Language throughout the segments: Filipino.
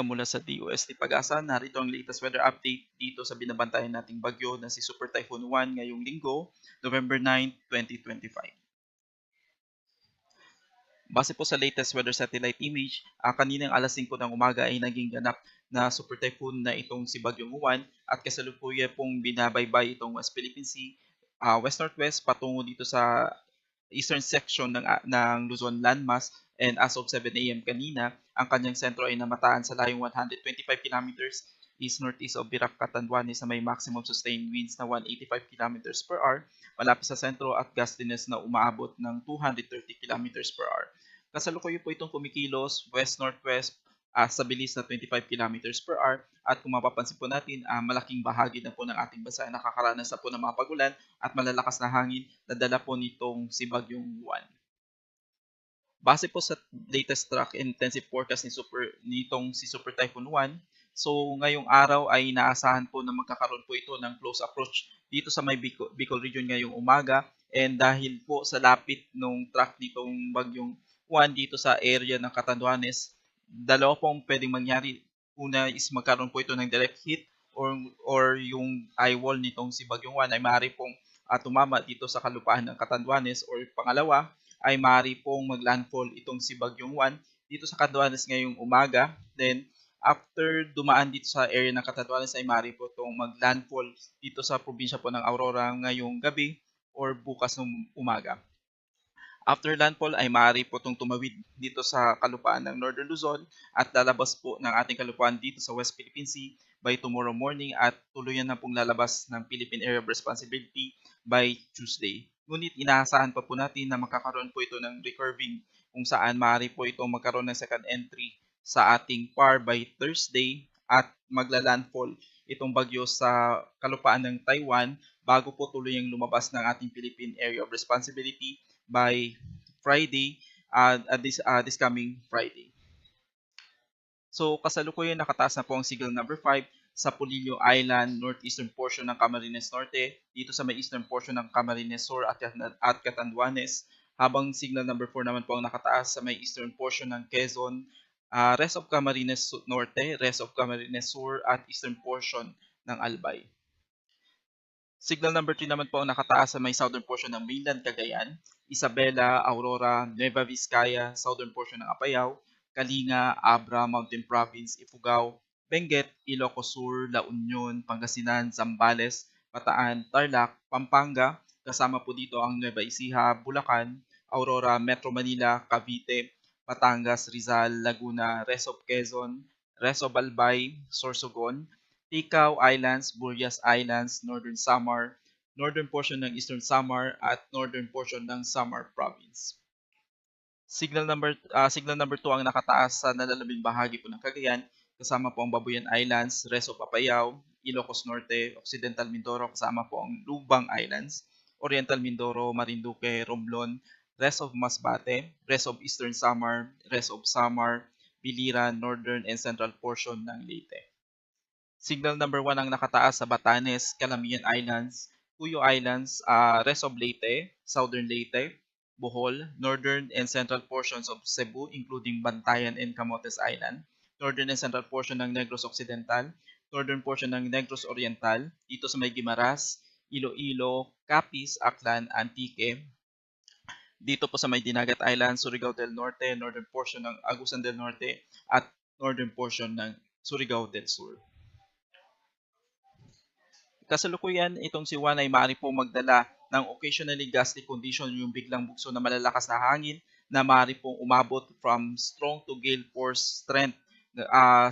Mula sa DOST Pag-asa, narito ang latest weather update dito sa binabantayan nating bagyo na si Super Typhoon 1 ngayong linggo, November 9, 2025. Base po sa latest weather satellite image, kaninang alas 5 ng umaga ay naging ganap na super typhoon na itong si Bagyong Juan at kasalukuyan pong binabaybay itong West Philippine Sea, west-northwest patungo dito sa eastern section ng Luzon landmass, and as of 7 a.m. kanina, ang kanyang sentro ay namataan sa layong 125 kilometers east-northeast of Virac, Catanduanes, na may maximum sustained winds na 185 kilometers per hour malapit sa sentro at gustiness na umaabot ng 230 kilometers per hour. Kasalukuyan po itong kumikilos west-northwest sa bilis na 25 kilometers per hour, at kung mapapansin po natin, malaking bahagi na po ng ating bansa ay nakakaranas na po ng mga pagulan at malalakas na hangin na dala po nitong si Bagyong Juan. Base po sa latest track intensive forecast nitong si Super Typhoon 1, so ngayong araw ay inaasahan po na magkakaroon po ito ng close approach dito sa may Bicol region ngayong umaga, and dahil po sa lapit ng track nitong Bagyong Juan dito sa area ng Catanduanes, dalawa pong pwedeng mangyari. Una is magkaroon po ito ng direct hit, or yung eye wall nitong si Bagyong Juan ay maaari pong tumama dito sa kalupaan ng Catanduanes, or pangalawa ay maaari pong maglandfall itong si Bagyong Juan dito sa Catanduanes ngayong umaga. Then, after dumaan dito sa area ng Catanduanes ay maaari po itong maglandfall dito sa probinsya po ng Aurora ngayong gabi or bukas ng umaga. After landfall ay maaari po itong tumawid dito sa kalupaan ng Northern Luzon at lalabas po ng ating kalupaan dito sa West Philippine Sea by tomorrow morning, at tuluyan na pong lalabas ng Philippine Area of Responsibility by Tuesday. Ngunit inaasahan pa po natin na magkakaroon po ito ng recurving kung saan maaari po itong magkaroon ng second entry sa ating PAR by Thursday at magla-landfall itong bagyo sa kalupaan ng Taiwan bago po tuluyang lumabas ng ating Philippine Area of Responsibility by Friday, this coming Friday. So kasalukuyan nakataas na po ang signal number 5 sa Polillo Island, northeastern portion ng Camarines Norte, dito sa may eastern portion ng Camarines Sur at Catanduanes, habang signal number 4 naman po ang nakataas sa may eastern portion ng Quezon, rest of Camarines Norte, rest of Camarines Sur at eastern portion ng Albay. Signal number 3 naman po ang nakataas sa may southern portion ng mainland Cagayan, Isabela, Aurora, Nueva Vizcaya, southern portion ng Apayao, Kalinga, Abra, Mountain Province, Ifugao, Benguet, Ilocos Sur, La Union, Pangasinan, Zambales, Bataan, Tarlac, Pampanga, kasama po dito ang Nueva Ecija, Bulacan, Aurora, Metro Manila, Cavite, Batangas, Rizal, Laguna, rest of Quezon, rest of Albay, Sorsogon, Ticao Islands, Burias Islands, Northern Samar, northern portion ng Eastern Samar at northern portion ng Samar Province. Signal number 2 ang nakataas sa nalalabing bahagi po ng Cagayan, kasama po ang Babuyan Islands, rest of Apayao, Ilocos Norte, Occidental Mindoro, kasama po ang Lubang Islands, Oriental Mindoro, Marinduque, Romblon, rest of Masbate, rest of Eastern Samar, rest of Samar, Biliran, northern and central portion ng Leyte. Signal number 1 ang nakataas sa Batanes, Calamian Islands, Cuyo Islands, rest of Leyte, southern Leyte, Bohol, northern and central portions of Cebu including Bantayan and Camotes Island, northern and central portion ng Negros Occidental, northern portion ng Negros Oriental, dito sa may Guimaras, Iloilo, Capiz, Aklan, Antique, dito po sa may Dinagat Island, Surigao del Norte, northern portion ng Agusan del Norte, at northern portion ng Surigao del Sur. Kasalukuyan, itong si Juan ay maaari pong magdala ng occasionally gusty condition, yung biglang bugso na malalakas na hangin na maaari pong umabot from strong to gale force strength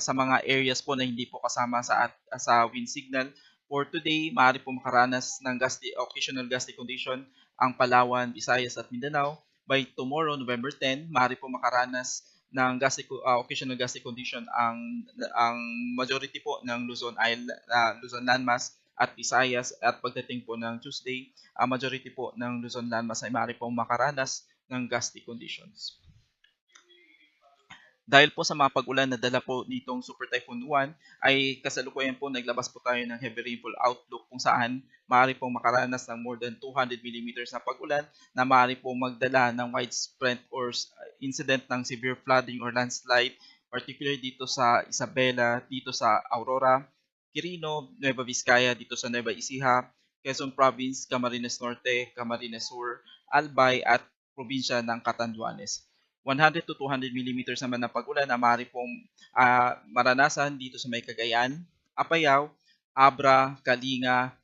sa mga areas po na hindi po kasama sa wind signal. For today, maaari pong makaranas ng occasional gusty condition ang Palawan, Visayas at Mindanao. By tomorrow, November 10, maaari pong makaranas ng occasional gusty condition ang majority po ng Luzon landmass at Visayas, at pagdating po ng Tuesday, majority po ng Luzon landmass ay maaari pong makaranas ng gusty conditions. Dahil po sa mga pag-ulan na dala po nitong Super Typhoon 1, ay kasalukuyan po naglabas po tayo ng heavy rainfall outlook kung saan maaari pong makaranas ng more than 200 millimeters na pag-ulan na maaari pong magdala ng widespread or incident ng severe flooding or landslide particularly dito sa Isabela, dito sa Aurora, Quirino, Nueva Vizcaya, dito sa Nueva Ecija, Quezon Province, Camarines Norte, Camarines Sur, Albay at probinsya ng Catanduanes. 100 to 200 millimeters naman ng pag-ulan na maaari pong maranasan dito sa may Cagayan, Apayao, Abra, Kalinga,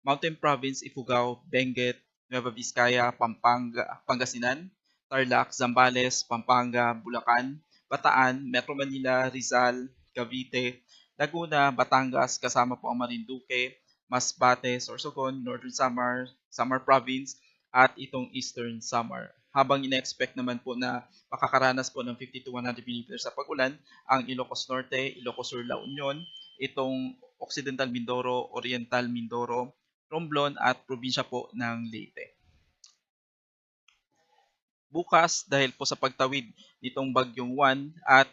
Mountain Province, Ifugao, Benguet, Nueva Vizcaya, Pampanga, Pangasinan, Tarlac, Zambales, Pampanga, Bulacan, Bataan, Metro Manila, Rizal, Cavite, Laguna, Batangas, kasama po ang Marinduque, Masbate, Sorsogon, Northern Samar, Samar Province, at itong Eastern Samar. Habang ina-expect naman po na makakaranas po ng 50 to 100 mm sa pag-ulan ang Ilocos Norte, Ilocos Sur, La Union, itong Occidental Mindoro, Oriental Mindoro, Romblon at probinsya po ng Leyte. Bukas, dahil po sa pagtawid nitong Bagyong Juan at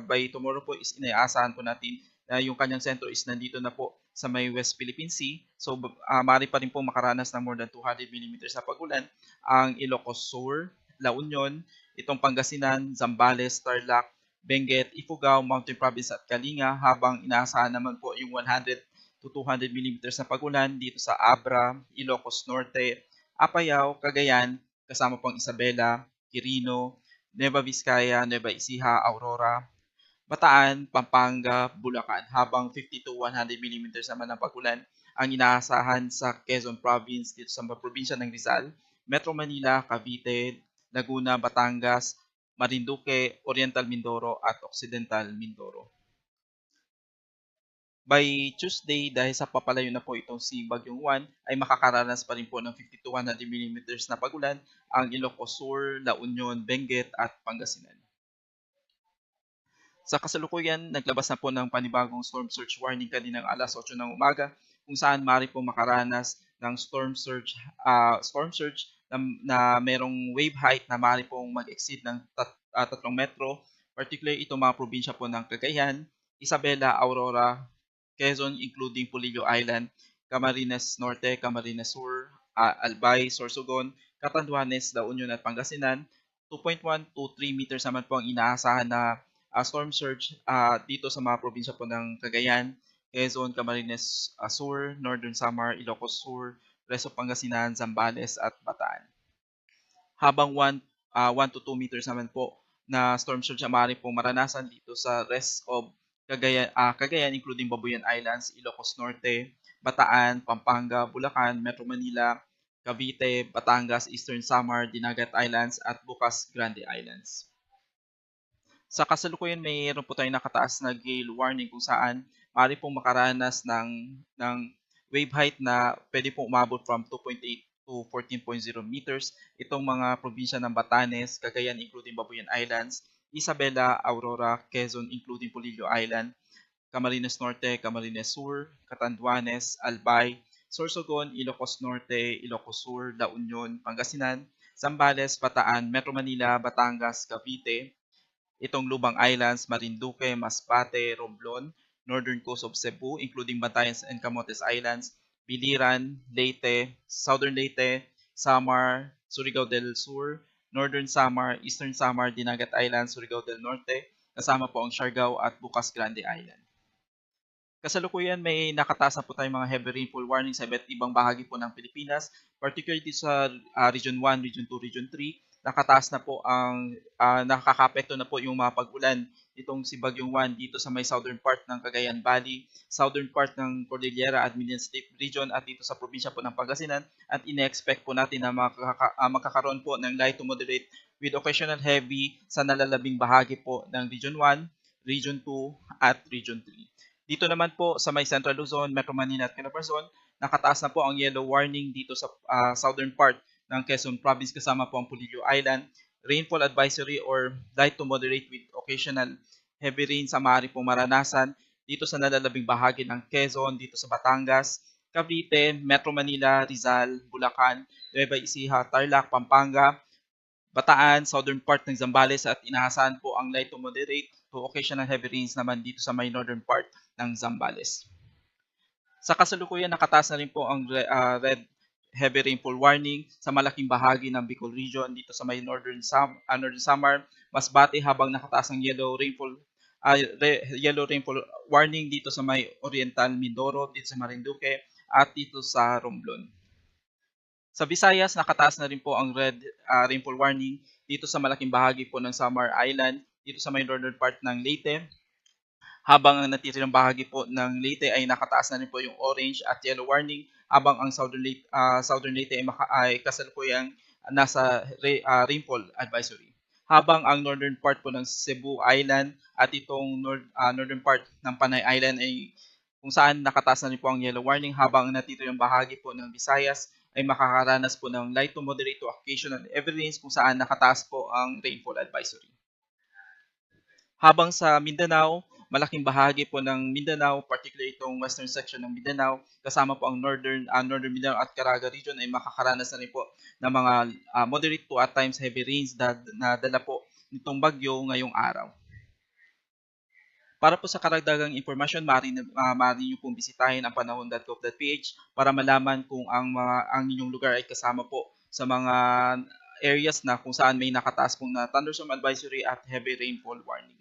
by tomorrow po is inaasahan po natin na yung kanyang sentro is nandito na po sa may West Philippine Sea. So, maaari pa rin po makaranas ng more than 200 millimeters na pag-ulan ang Ilocos Sur, La Union, itong Pangasinan, Zambales, Tarlac, Benguet, Ifugao, Mountain Province at Kalinga, habang inaasahan naman po yung 100 to 200 millimeters na pag-ulan dito sa Abra, Ilocos Norte, Apayao, Cagayan, kasama pong Isabela, Quirino, Nueva Vizcaya, Nueva Ecija, Aurora, Bataan, Pampanga, Bulacan, habang 50 to 100 millimeters naman ng pag-ulan ang inaasahan sa Quezon Province dito sa probinsya ng Rizal, Metro Manila, Cavite, Laguna, Batangas, Marinduque, Oriental Mindoro at Occidental Mindoro. By Tuesday, dahil sa papalayo na po itong si Bagyong Juan, ay makakaranas pa rin po ng 50 to 100 millimeters na pag-ulan ang Ilocos Sur, La Union, Benguet at Pangasinan. Sa kasalukuyan, naglabas na po ng panibagong storm surge warning kaninang alas 8 ng umaga kung saan maaari po makaranas ng storm surge na merong wave height na maaari pong mag-exceed ng 3 metro, particularly itong mga probinsya po ng Cagayan, Isabela, Aurora, Quezon including Polillo Island, Camarines Norte, Camarines Sur, Albay, Sorsogon, Catanduanes, La Union at Pangasinan. 2.1 to 3 meters naman po ang inaasahan na storm surge dito sa mga probinsya po ng Cagayan, Quezon, Camarines Sur, Northern Samar, Ilocos Sur, Resto Pangasinan, Zambales at Bataan. Habang 1 to 2 meters naman po na storm surge ang maaari pong maranasan dito sa rest of Cagayan including Babuyan Islands, Ilocos Norte, Bataan, Pampanga, Bulacan, Metro Manila, Cavite, Batangas, Eastern Samar, Dinagat Islands at Bukas Grande Islands. Sa kasalukuyan, mayroon po tayong nakataas na gale warning kung saan maaari pong makaranas ng wave height na pwede pong umabot from 2.8 to 14.0 meters. Itong mga probinsya ng Batanes, Cagayan including Babuyan Islands, Isabela, Aurora, Quezon including Polillo Island, Camarines Norte, Camarines Sur, Catanduanes, Albay, Sorsogon, Ilocos Norte, Ilocos Sur, La Union, Pangasinan, Zambales, Bataan, Metro Manila, Batangas, Cavite, itong Lubang Islands, Marinduque, Masbate, Romblon, Northern Coast of Cebu, including Batanes and Camotes Islands, Biliran, Leyte, Southern Leyte, Samar, Surigao del Sur, Northern Samar, Eastern Samar, Dinagat Islands, Surigao del Norte, kasama po ang Siargao at Bukas Grande Island. Kasalukuyan may nakataas na po tayong mga heavy rainfall warning sa iba't ibang bahagi po ng Pilipinas, particularly sa Region 1, Region 2, Region 3. Nakataas na po ang nakakapekto na po yung mga pag-ulan itong si Bagyong Juan dito sa may southern part ng Cagayan Valley, southern part ng Cordillera Adminian Steppe Region at dito sa probinsya po ng Pangasinan, at ine-expect po natin na magkakaroon po ng light to moderate with occasional heavy sa nalalabing bahagi po ng Region 1, Region 2 at Region 3. Dito naman po sa may Central Luzon, Metro Manila at Calabarzon, nakataas na po ang yellow warning dito sa southern part ng Quezon Province kasama po ang Polillo Island. Rainfall advisory or light to moderate with occasional heavy rain sa maaari pong maranasan dito sa nalalabing bahagi ng Quezon, dito sa Batangas, Cavite, Metro Manila, Rizal, Bulacan, Nueva Ecija, Tarlac, Pampanga, Bataan, southern part ng Zambales at inaasahan po ang light to moderate to occasional heavy rains naman dito sa may northern part ng Zambales. Sa kasalukuyan, nakataas na rin po ang red heavy rainfall warning sa malaking bahagi ng Bicol Region dito sa may Northern Samar, Masbate habang nakataas ang yellow rainfall warning dito sa may Oriental Mindoro, dito sa Marinduque, at dito sa Romblon. Sa Visayas, nakataas na rin po ang red rainfall warning dito sa malaking bahagi po ng Samar Island, dito sa may northern part ng Leyte, habang ang natitirang bahagi po ng Leyte ay nakataas na rin po yung orange at yellow warning, habang ang Southern Leyte ay kasalukuyang nasa rainfall advisory. Habang ang northern part po ng Cebu Island at itong northern part ng Panay Island ay kung saan nakataas na rin po ang yellow warning, habang ang natitirang bahagi po ng Visayas ay makakaranas po ng light to moderate to occasional heavy rains kung saan nakataas po ang rainfall advisory. Habang sa Mindanao, malaking bahagi po ng Mindanao, particularly itong western section ng Mindanao, kasama po ang northern Mindanao at Caraga region ay makakaranas na rin po ng mga moderate to at times heavy rains na dala po nitong bagyo ngayong araw. Para po sa karagdagang impormasyon, maaari niyo pong bisitahin ang panahon.gov.ph para malaman kung ang inyong lugar ay kasama po sa mga areas na kung saan may nakataas pong na thunderstorm advisory at heavy rainfall warning.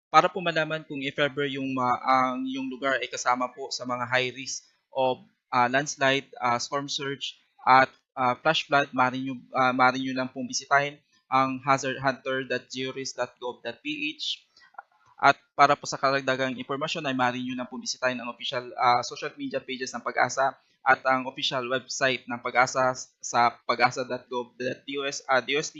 Para po malaman kung if ever ang iyong lugar ay kasama po sa mga high risk of landslide, storm surge, at flash flood, maaari nyo lang pong bisitahin ang hazardhunter.georis.gov.ph. At para po sa karagdagang impormasyon ay maaari nyo lang pong bisitahin ang official social media pages ng Pag-asa at ang official website ng Pag-asa sa pag-asa.gov.dost